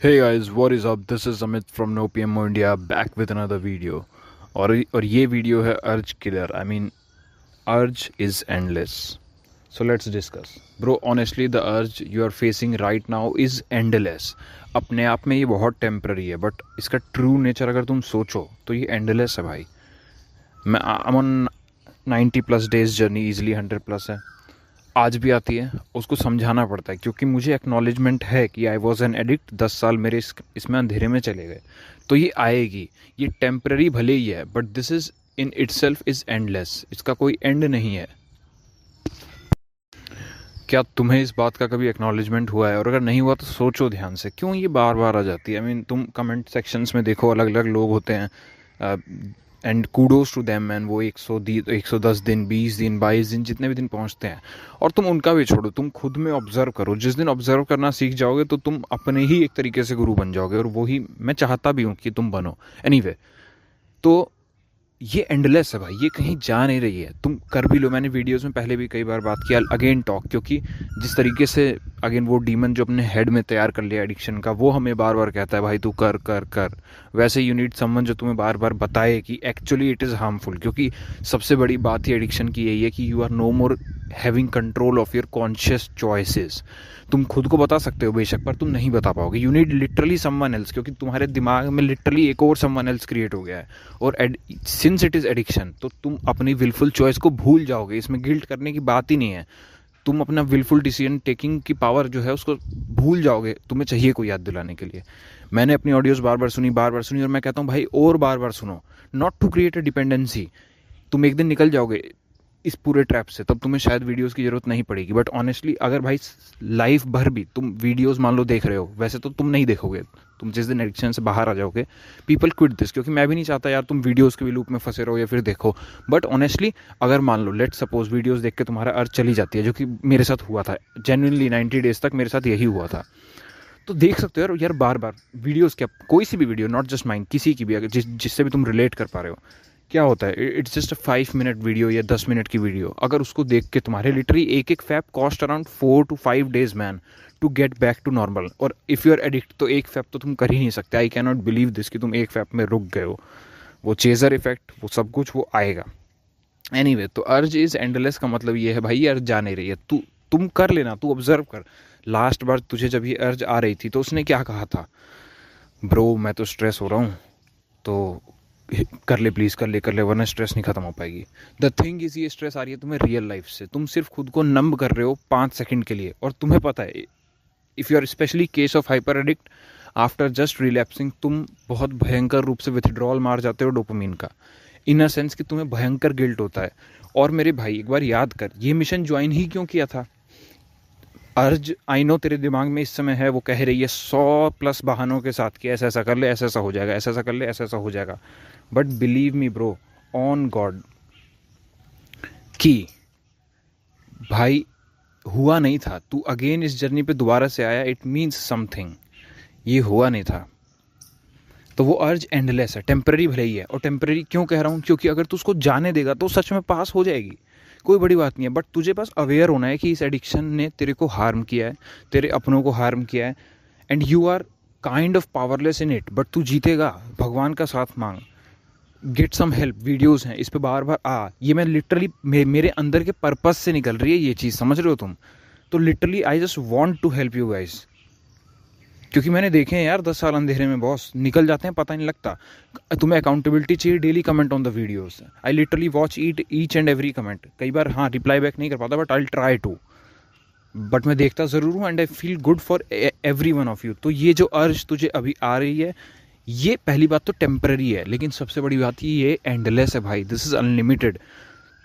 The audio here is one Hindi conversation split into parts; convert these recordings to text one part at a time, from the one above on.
Hey guys, what is up? This is Amit from No PMO India back with another video. और ये वीडियो है urge killer. I mean urge is endless. So let's discuss. Bro, honestly the urge you are facing right now is endless. अपने आप में ये बहुत टेम्पररी है, बट इसका ट्रू नेचर अगर तुम सोचो तो ये एंडलेस है भाई. मैं ऑन 90+ डेज जर्नी, ईजिली 100+ है. आज भी आती है, उसको समझाना पड़ता है क्योंकि मुझे एक्नॉलेजमेंट है कि आई वॉज एन एडिक्ट. 10 साल मेरे इसमें अंधेरे में चले गए. तो ये आएगी. ये टेम्पररी भले ही है, but this is in itself is endless. इसका कोई एंड नहीं है. क्या तुम्हें इस बात का कभी एक्नॉलेजमेंट हुआ है? और अगर नहीं हुआ तो सोचो ध्यान से, क्यों ये बार बार आ जाती है. आई मीन तुम कमेंट सेक्शंस में देखो, अलग अलग लोग होते हैं. And kudos to them man. वो 110 दिन, 20 दिन, 22 दिन, जितने भी दिन पहुंचते हैं. और तुम उनका भी छोड़ो, तुम खुद में ऑब्जर्व करो. जिस दिन ऑब्जर्व करना सीख जाओगे तो तुम अपने ही एक तरीके से गुरु बन जाओगे. और वही मैं चाहता भी हूँ कि तुम बनो. एनीवे, तो ये एंडलेस है भाई. ये कहीं जा नहीं रही है. तुम कर भी लो. मैंने वीडियोस में पहले भी कई बार बात किया. अगेन टॉक, क्योंकि जिस तरीके से अगेन वो डीमन जो अपने हेड में तैयार कर लिया एडिक्शन का, वो हमें बार बार कहता है भाई तू कर कर कर. वैसे यू नीड समवन जो तुम्हें बार बार बताए कि एक्चुअली इट इज़ हार्मफुल. क्योंकि सबसे बड़ी बात ही एडिक्शन की यही है कि you are no more having control of your conscious choices. तुम खुद को बता सकते हो बेशक, पर तुम नहीं बता पाओगे. You need literally someone else, क्योंकि तुम्हारे दिमाग में लिटरली एक और समवन एल्स क्रिएट हो गया है. और सिंस इट इज़ एडिक्शन, तो तुम अपनी विलफुल चॉइस को भूल जाओगे. इसमें गिल्ट करने की बात ही नहीं है. तुम अपना विलफुल डिसीजन टेकिंग की पावर जो है उसको भूल जाओगे. तुम्हें चाहिए कोई याद दिलाने के लिए. मैंने अपनी ऑडियोज़ बार बार सुनी, और मैं कहता हूँ भाई और बार बार सुनो. Not to create a dependency. तुम एक दिन निकल जाओगे इस पूरे ट्रैप से, तब तुम्हें शायद वीडियोस की ज़रूरत नहीं पड़ेगी. बट ऑनेस्टली अगर भाई लाइफ भर भी तुम वीडियोस मान लो देख रहे हो, वैसे तो तुम नहीं देखोगे. तुम जिस दिन एडिक्शन से बाहर आ जाओगे, पीपल क्विट दिस. क्योंकि मैं भी नहीं चाहता यार तुम वीडियोस के भी लूप में फंसे रहो या फिर देखो. बट ऑनेस्टली अगर मान लो, लेट सपोज वीडियोस देख के तुम्हारा अर्थ चली जाती है, जो कि मेरे साथ हुआ था. जेन्युइनली 90 डेज तक मेरे साथ यही हुआ था. तो देख सकते हो यार बार बार वीडियोस, क्या कोई सी भी वीडियो, नॉट जस्ट माइंड, किसी की भी, अगर जिससे भी तुम रिलेट कर पा रहे हो. क्या होता है, it's just a 5 minute video या 10 मिनट की वीडियो. अगर उसको देख के तुम्हारे लिटरली एक एक fap cost around 4 to 5 days man to get back to normal. और इफ़ यू आर एडिक्ट तो एक फैप तो तुम कर ही नहीं सकते. I can not believe this कि तुम एक फैप में रुक गए हो. वो चेजर इफेक्ट, वो सब कुछ वो आएगा. एनीवे, तो अर्ज इज एंडलेस का मतलब ये है भाई, अर्ज जा नहीं रही है. तुम कर लेना, तू ऑब्जर्व कर. लास्ट बार तुझे जब ये अर्ज आ रही थी तो उसने क्या कहा था? ब्रो मैं तो स्ट्रेस हो रहा हूँ, तो कर ले प्लीज़, कर ले वरना स्ट्रेस नहीं खत्म हो पाएगी. द थिंग इज़, ये स्ट्रेस आ रही है तुम्हें रियल लाइफ से. तुम सिर्फ खुद को नंब कर रहे हो 5 सेकंड के लिए. और तुम्हें पता है, if you are specially case of hyper addict, after just relapsing तुम बहुत भयंकर रूप से विथड्रॉल मार जाते हो डोपामिन का. इन अ सेंस कि तुम्हें भयंकर गिल्ट होता है. और मेरे भाई एक बार याद कर, ये मिशन ज्वाइन ही क्यों किया था? अर्ज, आई नो तेरे दिमाग में इस समय है, वो कह रही है 100+ बहानों के साथ कि ऐसा ऐसा कर ले, ऐसा ऐसा हो जाएगा, ऐसा ऐसा कर ले, ऐसा ऐसा हो जाएगा. But believe me bro, on God, कि भाई हुआ नहीं था. तू अगेन इस जर्नी पे दोबारा से आया, इट मीन्स समथिंग. ये हुआ नहीं था. तो वो अर्ज एंडलेस है, टेम्पररी भले ही है. और टेम्पररी क्यों कह रहा हूँ? क्योंकि अगर तू उसको जाने देगा तो सच में पास हो जाएगी. कोई बड़ी बात नहीं है. बट तुझे बस अवेयर होना है कि इस एडिक्शन ने तेरे को हार्म किया है, तेरे अपनों को हार्म किया है. And you are kind of powerless in it. But तू जीतेगा. भगवान का साथ मांग. Get some help. वीडियोस हैं इस पे बार बार आ. ये मैं लिटरली मेरे अंदर के पर्पस से निकल रही है ये चीज़, समझ रहे हो तुम? तो literally I just want to help you guys. क्योंकि मैंने देखे हैं यार 10 साल अंधेरे में बॉस निकल जाते हैं, पता नहीं लगता. तुम्हें अकाउंटेबिलिटी चाहिए, daily comment on the videos. I literally watch each and every comment. कई बार हाँ रिप्लाई बैक नहीं कर पाता, but I try to. But मैं देखता ज़रूर हूँ and I feel good for every one of you. तो ये जो अर्ज तुझे अभी आ रही है, ये पहली बात तो टेम्पररी है, लेकिन सबसे बड़ी बात ये एंडलेस है भाई. This is unlimited.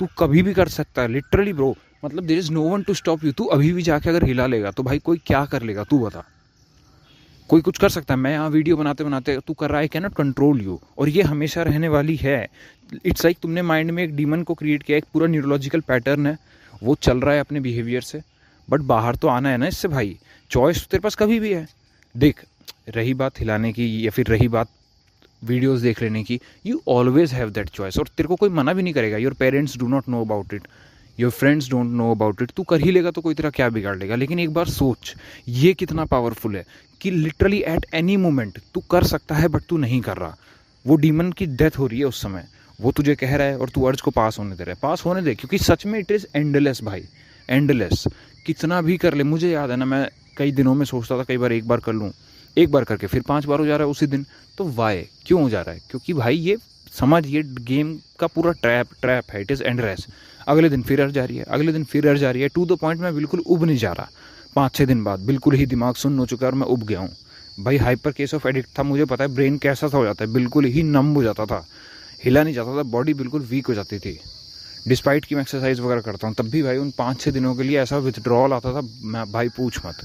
तू कभी भी कर सकता है लिटरली ब्रो. मतलब there is no one to stop you. तू अभी भी जाके अगर हिला लेगा तो भाई कोई क्या कर लेगा, तू बता. कोई कुछ कर सकता है. मैं यहाँ वीडियो बनाते बनाते तू कर रहा है, कैन नॉट कंट्रोल यू. और ये हमेशा रहने वाली है. इट्स लाइक तुमने माइंड में एक डीमन को क्रिएट किया, एक पूरा न्यूरोलॉजिकल पैटर्न है, वो चल रहा है अपने बिहेवियर से. बट बाहर तो आना है ना इससे भाई. चॉइस तेरे पास कभी भी है. देख, रही बात हिलाने की या फिर रही बात वीडियोस देख लेने की, you always have that choice. और तेरे को कोई मना भी नहीं करेगा. Your parents do not know about it, your friends don't know about it. तू कर ही लेगा तो कोई तेरा क्या बिगाड़ लेगा. लेकिन एक बार सोच, ये कितना पावरफुल है कि लिटरली एट एनी मोमेंट तू कर सकता है बट तू नहीं कर रहा। वो डीमन की डेथ हो रही है उस समय, वो तुझे कह रहा है और तू अर्ज को पास होने दे रहा है। पास होने दे, क्योंकि सच में इट इज़ एंडलेस भाई, एंडलेस। कितना भी कर ले, मुझे याद है ना, मैं कई दिनों में सोचता था कई बार एक बार कर लूँ, एक बार करके फिर 5 बार हो जा रहा है उसी दिन। तो वाई क्यों हो जा रहा है? क्योंकि भाई ये समझ, ये गेम का पूरा ट्रैप है, इट इज़ एंडलेस। अगले दिन फिर अर्ज आ रही है, अगले दिन फिर अर्ज आ रही है, टू द पॉइंट मैं बिल्कुल उब नहीं जा रहा। 5-6 दिन बाद बिल्कुल ही दिमाग सुन्न हो चुका है और मैं उब गया हूँ भाई। हाइपर केस ऑफ एडिक्ट था, मुझे पता है ब्रेन कैसा सा हो जाता है, बिल्कुल ही नम हो जाता था, हिला नहीं जाता था, बॉडी बिल्कुल वीक हो जाती थी। डिस्पाइट कि मैं एक्सरसाइज वगैरह करता हूँ, तब भी भाई उन 5-6 दिनों के लिए ऐसा विथड्रॉल आता था, मैं भाई पूछ मत।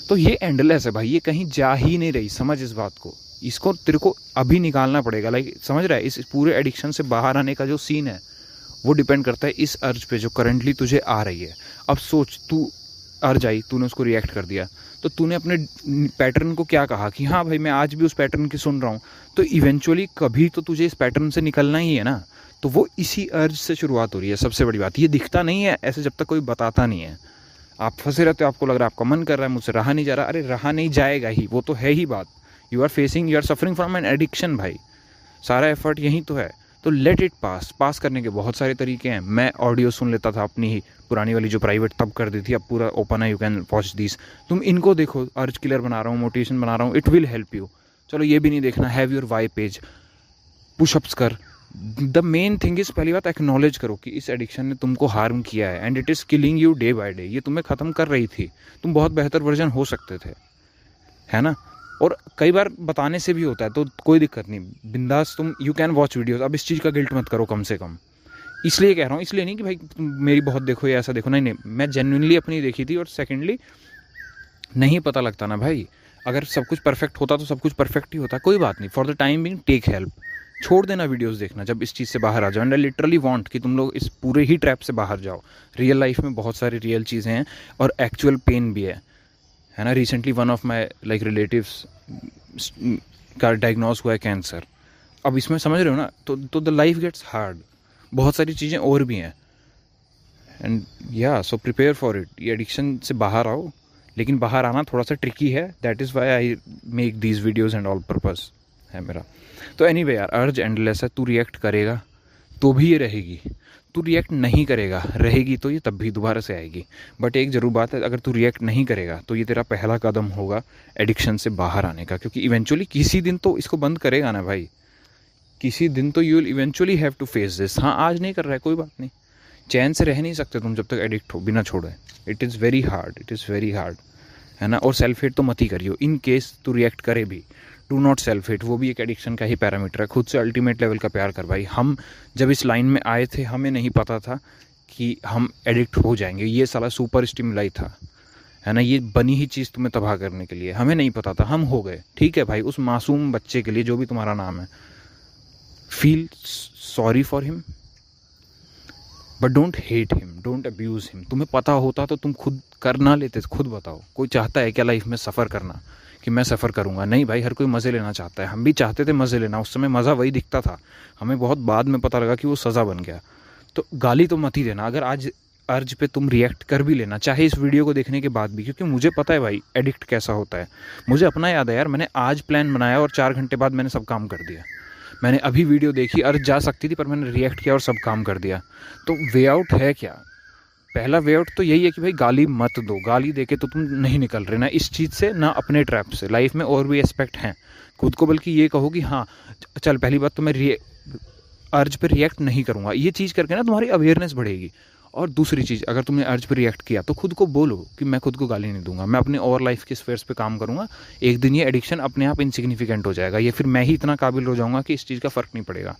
तो ये एंडलेस है भाई, ये कहीं जा ही नहीं रही, समझ इस बात को। इसको तेरे को अभी निकालना पड़ेगा, लाइक समझ रहा है? इस पूरे एडिक्शन से बाहर आने का जो सीन है वो डिपेंड करता है इस अर्ज पे जो करंटली तुझे आ रही है। अब सोच, तू अर्ज आई, तूने उसको रिएक्ट कर दिया, तो तूने अपने पैटर्न को क्या कहा कि हाँ भाई मैं आज भी उस पैटर्न की सुन रहा हूँ, तो इवेंचुअली कभी तो तुझे इस पैटर्न से निकलना ही है ना। तो वो इसी अर्ज से शुरुआत हो रही है। सबसे बड़ी बात, ये दिखता नहीं है ऐसे जब तक कोई बताता नहीं है। आप फंसे रहते हो, आपको लग रहा है आपका मन कर रहा है, मुझसे रहा नहीं जा रहा, अरे रहा नहीं जाएगा ही, वो तो है ही बात। You are suffering from an addiction भाई, सारा एफर्ट यही तो है। तो लेट इट पास करने के बहुत सारे तरीके हैं। मैं ऑडियो सुन लेता था अपनी ही पुरानी वाली जो प्राइवेट तब कर दी थी, अब पूरा ओपन है, यू कैन वॉच दिस। तुम इनको देखो, अर्ज किलर बना रहा हूँ, मोटिवेशन बना रहा हूँ, इट विल हेल्प यू। चलो ये भी नहीं देखना, have your Y page, pushups कर। द मेन थिंग इज, पहली बात एक्नॉलेज करो कि इस एडिक्शन ने तुमको हार्म किया है and it is killing you day by day. ये तुम्हें ख़त्म कर रही थी, तुम बहुत बेहतर वर्जन हो सकते थे, है ना। और कई बार बताने से भी होता है, तो कोई दिक्कत नहीं, बिंदास तुम यू कैन वॉच वीडियोस। अब इस चीज़ का गिल्ट मत करो कम से कम, इसलिए कह रहा हूँ, इसलिए नहीं कि भाई तुम मेरी बहुत देखो या ऐसा देखो, नहीं, मैं जेन्युइनली अपनी देखी थी। और सेकेंडली, नहीं पता लगता ना भाई, अगर सब कुछ परफेक्ट होता तो सब कुछ परफेक्ट ही होता। कोई बात नहीं, for the time being take help, छोड़ देना वीडियोस देखना जब इस चीज़ से बाहर आ जाओ। एंड आई लिटरली वांट कि तुम लोग इस पूरे ही ट्रैप से बाहर जाओ। रियल लाइफ में बहुत सारी रियल चीज़ें हैं और एक्चुअल पेन भी है ना। Recently one of my like relatives का डायग्नोस हुआ है कैंसर। अब इसमें समझ रहे हो ना, तो द लाइफ गेट्स हार्ड, बहुत सारी चीज़ें और भी हैं। एंड या सो प्रिपेयर फॉर इट। ये एडिक्शन से बाहर आओ, लेकिन बाहर आना थोड़ा सा ट्रिकी है। That is why I make these videos and all purpose है मेरा। तो एनीवे यार, अर्ज एंडलेस है, तू रिएक्ट करेगा तो भी ये रहेगी, तू रिएक्ट नहीं करेगा रहेगी तो ये तब भी दोबारा से आएगी। बट एक ज़रूर बात है, अगर तू रिएक्ट नहीं करेगा तो ये तेरा पहला कदम होगा एडिक्शन से बाहर आने का। क्योंकि इवेंचुअली किसी दिन तो इसको बंद करेगा ना भाई, किसी दिन तो you will eventually have to face this. हाँ, आज नहीं कर रहा है कोई बात नहीं, चैन से रह नहीं सकते तुम जब तक एडिक्ट हो बिना छोड़े। It is very hard, it is very hard, है ना। और सेल्फ हेट तो मत ही करियो। इन केस तू रिएक्ट करे भी, डू नॉट सेल्फ हेट, वो भी एक एडिक्शन का ही पैरामीटर है। खुद से अल्टीमेट लेवल का प्यार कर भाई। हम जब इस लाइन में आए थे, हमें नहीं पता था कि हम एडिक्ट हो जाएंगे। ये साला सुपर स्टिमुलाई था, है ना, ये बनी ही चीज़ तुम्हें तबाह करने के लिए। हमें नहीं पता था, हम हो गए। ठीक है भाई, उस मासूम बच्चे के लिए, जो भी तुम्हारा नाम है, feel sorry for him but don't hate him, don't abuse him. तुम्हें पता होता तो तुम खुद कर ना लेते, खुद बताओ। कोई चाहता है क्या लाइफ में सफ़र करना, कि मैं सफ़र करूँगा? नहीं भाई, हर कोई मज़े लेना चाहता है। हम भी चाहते थे मज़े लेना, उस समय मज़ा वही दिखता था। हमें बहुत बाद में पता लगा कि वो सज़ा बन गया। तो गाली तो मत ही देना। अगर आज अर्ज पे तुम रिएक्ट कर भी लेना, चाहे इस वीडियो को देखने के बाद भी, क्योंकि मुझे पता है भाई एडिक्ट कैसा होता है। मुझे अपना याद है यार, मैंने आज प्लान बनाया और 4 घंटे बाद मैंने सब काम कर दिया। मैंने अभी वीडियो देखी, अर्ज जा सकती थी पर मैंने रिएक्ट किया और सब काम कर दिया। तो वे आउट है क्या? पहला वे आउट तो यही है कि भाई गाली मत दो। गाली देके तो तुम नहीं निकल रहे ना इस चीज़ से, ना अपने ट्रैप से। लाइफ में और भी एस्पेक्ट हैं खुद को, बल्कि ये कहो कि हाँ चल, पहली बात तो मैं अर्ज पे रिएक्ट नहीं करूँगा। ये चीज़ करके ना तुम्हारी अवेयरनेस बढ़ेगी। और दूसरी चीज़, अगर तुमने अर्ज पे रिएक्ट किया तो खुद को बोलो कि मैं खुद को गाली नहीं दूंगा, मैं अपने और लाइफ के स्फेयर्स पे काम करूँगा। एक दिन ये एडिक्शन अपने आप इनसिग्निफिकेंट हो जाएगा, या फिर मैं ही इतना काबिल हो जाऊँगा कि इस चीज़ का फ़र्क नहीं पड़ेगा।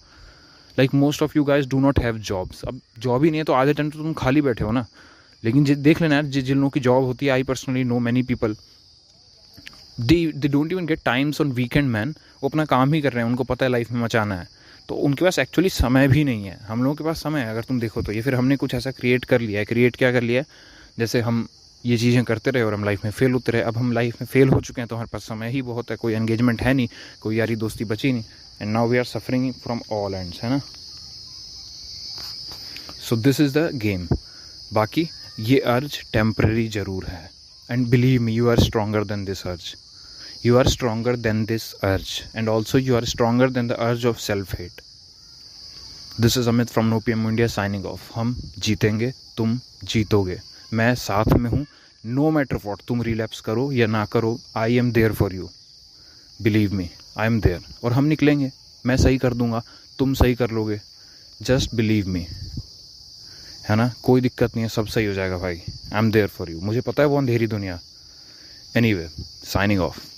Like most of you guys do not have jobs. अब जॉब ही नहीं है तो आधे टाइम तो तुम खाली बैठे हो ना। लेकिन देख लेना यार, जिन लोगों की जॉब होती है, I personally know many people, they don't even get times on weekend man. वो अपना काम ही कर रहे हैं, उनको पता है लाइफ में मचाना है, तो उनके पास एक्चुअली समय भी नहीं है। हम लोगों के पास समय है अगर तुम देखो तो। ये फिर हमने कुछ ऐसा क्रिएट कर लिया है। क्रिएट क्या कर लिया है, जैसे हम ये चीज़ें करते रहे और हम लाइफ में फेल होते रहे। अब हम लाइफ में फेल हो चुके हैं तो हमारे पास समय ही बहुत है, कोई एंगेजमेंट है नहीं, कोई यारी दोस्ती बची नहीं। And now we are suffering from all ends, है ना। So this is the game. बाकी ये अर्ज टेम्पररी ज़रूर है, and believe me, you are stronger than this urge. You are stronger than this urge, and also you are stronger than the urge of self-hate. This is Amit from No PM India signing off. हम जीतेंगे, तुम जीतोगे, मैं साथ में हूँ. No matter what, तुम रिलैप्स करो या ना करो, I am there for you. Believe me, I am there. और हम निकलेंगे, मैं सही कर दूंगा, तुम सही कर लोगे. Just believe me. है ना, कोई दिक्कत नहीं है, सब सही हो जाएगा भाई. I am there for you. मुझे पता है वो अंधेरी दुनिया. Anyway, signing off.